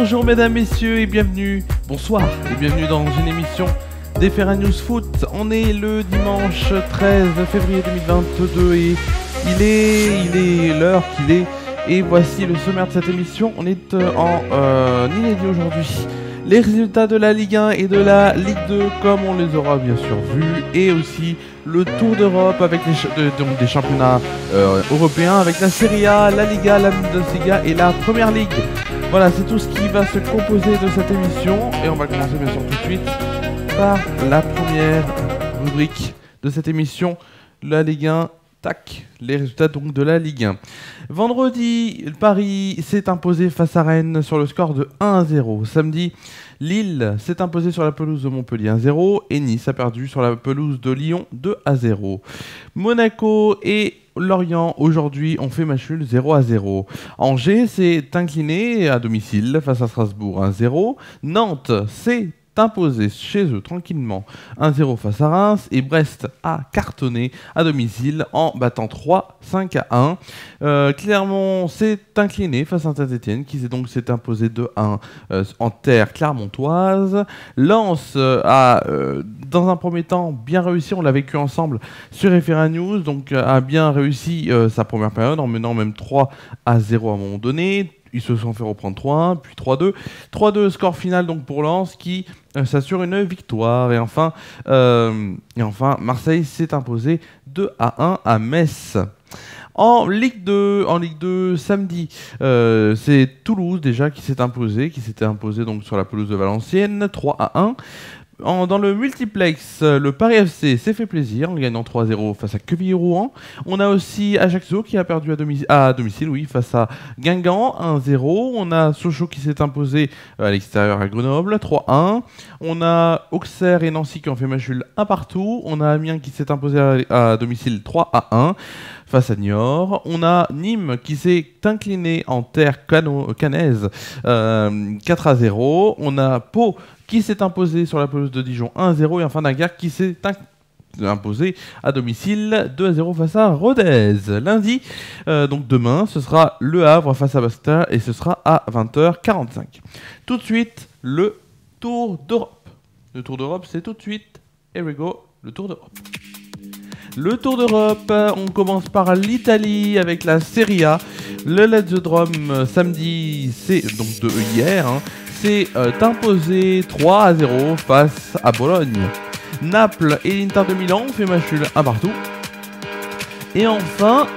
Bonjour mesdames, messieurs et bienvenue, bonsoir et bienvenue dans une émission des FR News Foot. On est le dimanche 13 février 2022 et il est l'heure qu'il est. Et voici le sommaire de cette émission. On est en inédit aujourd'hui. Les résultats de la Ligue 1 et de la Ligue 2 comme on les aura bien sûr vus. Et aussi le Tour d'Europe avec des championnats européens avec la Serie A, la Liga, la Bundesliga et la Première Ligue. Voilà, c'est tout ce qui va se composer de cette émission. Et on va commencer bien sûr tout de suite par la première rubrique de cette émission, la Ligue 1. Tac, les résultats donc de la Ligue 1. Vendredi, Paris s'est imposé face à Rennes sur le score de 1-0. Samedi, Lille s'est imposé sur la pelouse de Montpellier 1-0 et Nice a perdu sur la pelouse de Lyon 2-0. Monaco et Lorient aujourd'hui ont fait match nul 0-0. Angers s'est incliné à domicile face à Strasbourg 1-0. Nantes s'est imposé chez eux tranquillement 1-0 face à Reims et Brest a cartonné à domicile en battant 3-5-1. Clermont s'est incliné face à Saint-Etienne qui s'est imposé 2-1 en terre clermontoise. Lens a dans un premier temps bien réussi, on l'a vécu ensemble sur FR News, donc a bien réussi sa première période en menant même 3-0 à un moment donné. Ils se sont fait reprendre 3-1, puis 3-2. 3-2 score final donc pour Lens qui s'assure une victoire. Et enfin, Marseille s'est imposé 2-1 à Metz. En Ligue 2, samedi, c'est Toulouse déjà qui s'était imposé donc sur la pelouse de Valenciennes 3-1. Dans le multiplex, le Paris FC s'est fait plaisir en gagnant 3-0 face à Quevilly-Rouen. On a aussi Ajaccio qui a perdu à domicile face à Guingamp 1-0. On a Sochaux qui s'est imposé à l'extérieur à Grenoble 3-1. On a Auxerre et Nancy qui ont fait match nul 1 partout. On a Amiens qui s'est imposé à domicile 3-1 face à Niort. On a Nîmes qui s'est incliné en terre cannaise 4-0. On a Pau qui s'est imposé sur la pelouse de Dijon 1-0 et enfin Dunkerque qui s'est imposé à domicile 2-0 face à Rodez. Lundi, donc demain, ce sera Le Havre face à Bastia et ce sera à 20h45. Tout de suite, le Tour d'Europe. Le Tour d'Europe, c'est tout de suite. Here we go, le Tour d'Europe. Le Tour d'Europe, on commence par l'Italie avec la Serie A. Le Lazzodrome samedi, c'est donc de hier, s'est imposé 3-0 face à Bologne. Naples et l'Inter de Milan ont fait match nul 1 partout. Et enfin,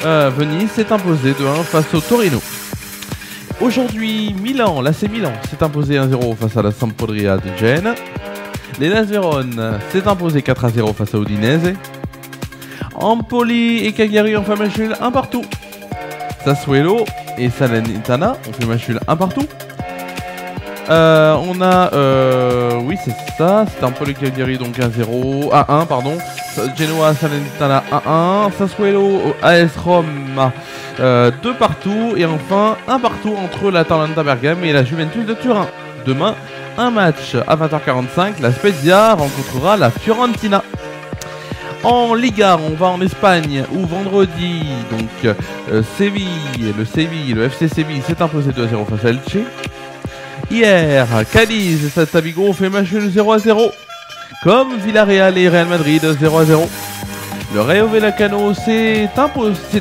Venise s'est imposé 2-1 face au Torino. Aujourd'hui, l'AC Milan s'est imposé 1-0 face à la Sampdoria de Gênes. L'Hellas Vérone s'est imposé 4-0 face à Udinese. Empoli et Cagliari ont fait match nul 1 partout. Sassuolo et Salernitana ont fait match nul 1 partout. On a, oui c'est ça, c'était Empoli Cagliari donc 1-0, à 1 pardon. Genoa Salernitana 1-1, Sassuolo AS Roma 2 partout et enfin 1 partout entre l'Atalanta Bergame et la Juventus de Turin. Demain, un match à 20h45, la Spezia rencontrera la Fiorentina. En Liga, on va en Espagne où vendredi, donc le FC Séville s'est imposé 2-0 face à Elche. Hier, Cadiz et Celta Vigo ont fait match nul 0-0, comme Villarreal et Real Madrid 0-0. Le Rayo Vallecano s'est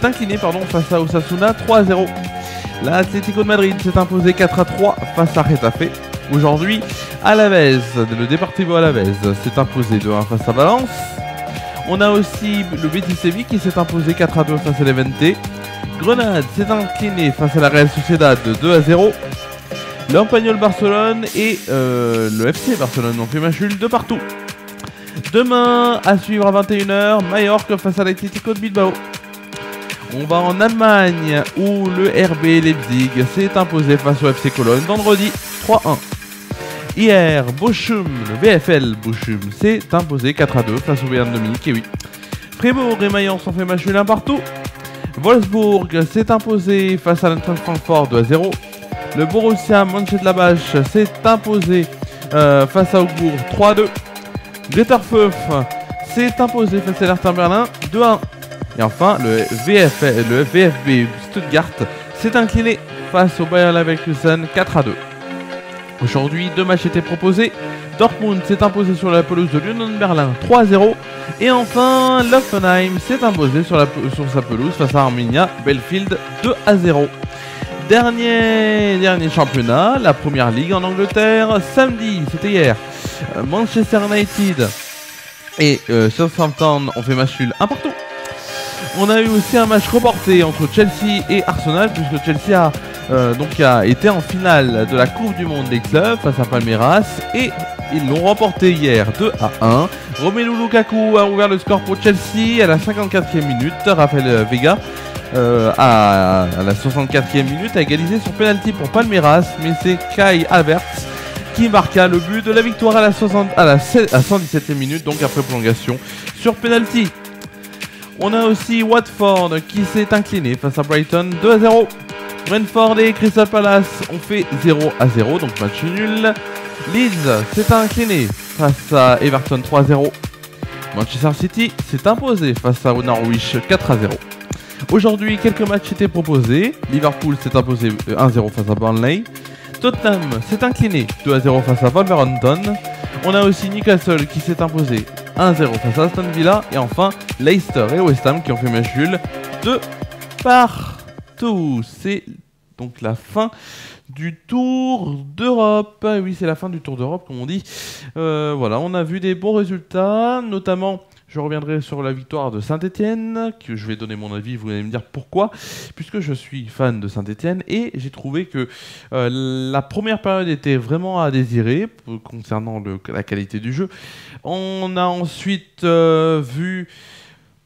incliné face à Osasuna 3-0. L'Atlético de Madrid s'est imposé 4-3 face à Getafe. Aujourd'hui, Alavés, le Deportivo Alavés s'est imposé 2-1 face à Valence. On a aussi le Betis Séville qui s'est imposé 4-2 face à Levante. Grenade s'est incliné face à la Real Sociedad 2-0. L'Espanyol Barcelone et le FC Barcelone ont fait match nul 2 partout. Demain, à suivre à 21h, Mallorca face à l'Atlético de Bilbao. On va en Allemagne où le RB Leipzig s'est imposé face au FC Cologne vendredi 3-1. Hier, Bochum, le VfL Bochum s'est imposé 4-2 face au Bayern de Munich. Et oui, Fribourg et Mayence ont fait match nul 1 partout. Wolfsburg s'est imposé face à l'Eintracht Francfort 2-0. Le Borussia Mönchengladbach s'est imposé face à Augsbourg 3-2. Greuther Fürth s'est imposé face à l'Hertha Berlin 2-1. Et enfin, le VfB Stuttgart s'est incliné face au Bayer Leverkusen 4-2. Aujourd'hui, 2 matchs étaient proposés. Dortmund s'est imposé sur la pelouse de l'Union Berlin 3-0. Et enfin, l'Hoffenheim s'est imposé sur sa pelouse face à Arminia Bielefeld 2-0. Dernier championnat, la Première Ligue en Angleterre. Samedi, c'était hier, Manchester United et Southampton ont fait match nul 1-1. On a eu aussi un match reporté entre Chelsea et Arsenal, puisque Chelsea a été en finale de la Coupe du Monde des clubs face à Palmeiras et ils l'ont remporté hier 2-1. Romelu Lukaku a ouvert le score pour Chelsea à la 54e minute. Rafael Veiga à la 64e minute a égalisé sur penalty pour Palmeiras, mais c'est Kai Havertz qui marqua le but de la victoire à la 117e minute, donc après prolongation sur penalty. On a aussi Watford qui s'est incliné face à Brighton 2-0. Brentford et Crystal Palace ont fait 0-0, donc match nul. Leeds s'est incliné face à Everton 3-0. Manchester City s'est imposé face à Norwich 4-0. Aujourd'hui, quelques matchs étaient proposés. Liverpool s'est imposé 1-0 face à Burnley. Tottenham s'est incliné 2-0 face à Wolverhampton. On a aussi Newcastle qui s'est imposé 1-0 face à Aston Villa. Et enfin, Leicester et West Ham qui ont fait match nul de partout. C'est donc la fin du Tour d'Europe. Oui, c'est la fin du Tour d'Europe, comme on dit. Voilà, on a vu des bons résultats, notamment... Je reviendrai sur la victoire de Saint-Etienne, que je vais donner mon avis, vous allez me dire pourquoi, puisque je suis fan de Saint-Etienne et j'ai trouvé que la première période était vraiment à désirer concernant la qualité du jeu. On a ensuite vu...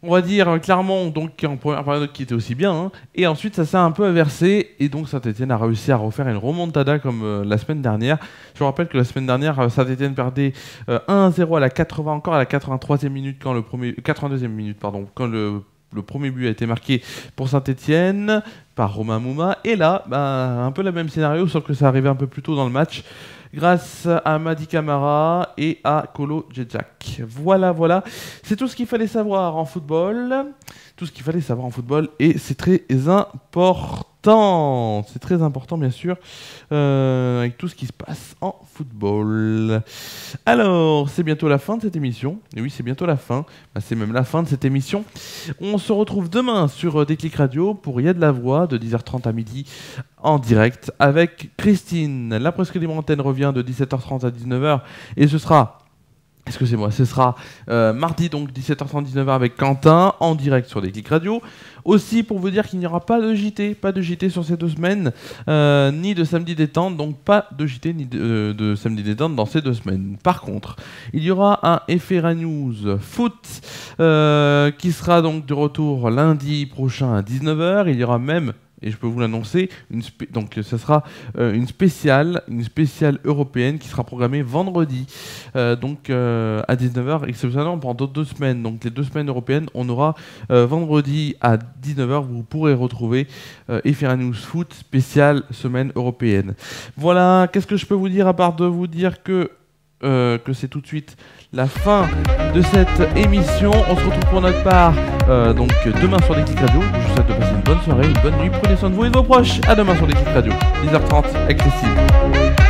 On va dire clairement donc en première période qui était aussi bien, hein. Et ensuite ça s'est un peu inversé et donc Saint-Etienne a réussi à refaire une remontada comme la semaine dernière. Je vous rappelle que la semaine dernière Saint-Etienne perdait 1-0 à la 80, encore à la 83e minute quand 82e minute pardon, quand le premier but a été marqué pour Saint-Etienne par Romain Mouma. Et là, un peu le même scénario, sauf que ça arrivait un peu plus tôt dans le match, grâce à Mady Camara et à Kolo Djedjak. Voilà, c'est tout ce qu'il fallait savoir en football. Tout ce qu'il fallait savoir en football, et c'est très important. C'est très important, bien sûr, avec tout ce qui se passe en football. Alors, c'est bientôt la fin de cette émission. Et oui, c'est bientôt la fin. C'est même la fin de cette émission. On se retrouve demain sur Déclic Radio pour Y a de la voix, de 10h30 à midi, en direct, avec Christine. La presque libre antenne revient de 17h30 à 19h, et ce sera... Excusez-moi, ce sera mardi, donc 17h30-19h avec Quentin, en direct sur Déclic Radio. Aussi, pour vous dire qu'il n'y aura pas de JT sur ces 2 semaines, ni de samedi détente, donc pas de JT ni de samedi détente dans ces 2 semaines. Par contre, il y aura un FR News Foot qui sera donc de retour lundi prochain à 19h. Il y aura même... Et je peux vous l'annoncer, donc ce sera une spéciale européenne qui sera programmée vendredi, à 19h, exceptionnellement pendant 2 semaines. Donc les 2 semaines européennes, on aura vendredi à 19h, vous pourrez retrouver FR News Foot spéciale semaine européenne. Voilà, qu'est-ce que je peux vous dire à part de vous dire que c'est tout de suite la fin de cette émission. On se retrouve pour notre part donc demain sur Déclic Radio. Je vous souhaite de passer une bonne soirée, une bonne nuit. Prenez soin de vous et de vos proches. À demain sur Déclic Radio, 10h30 avec Christine.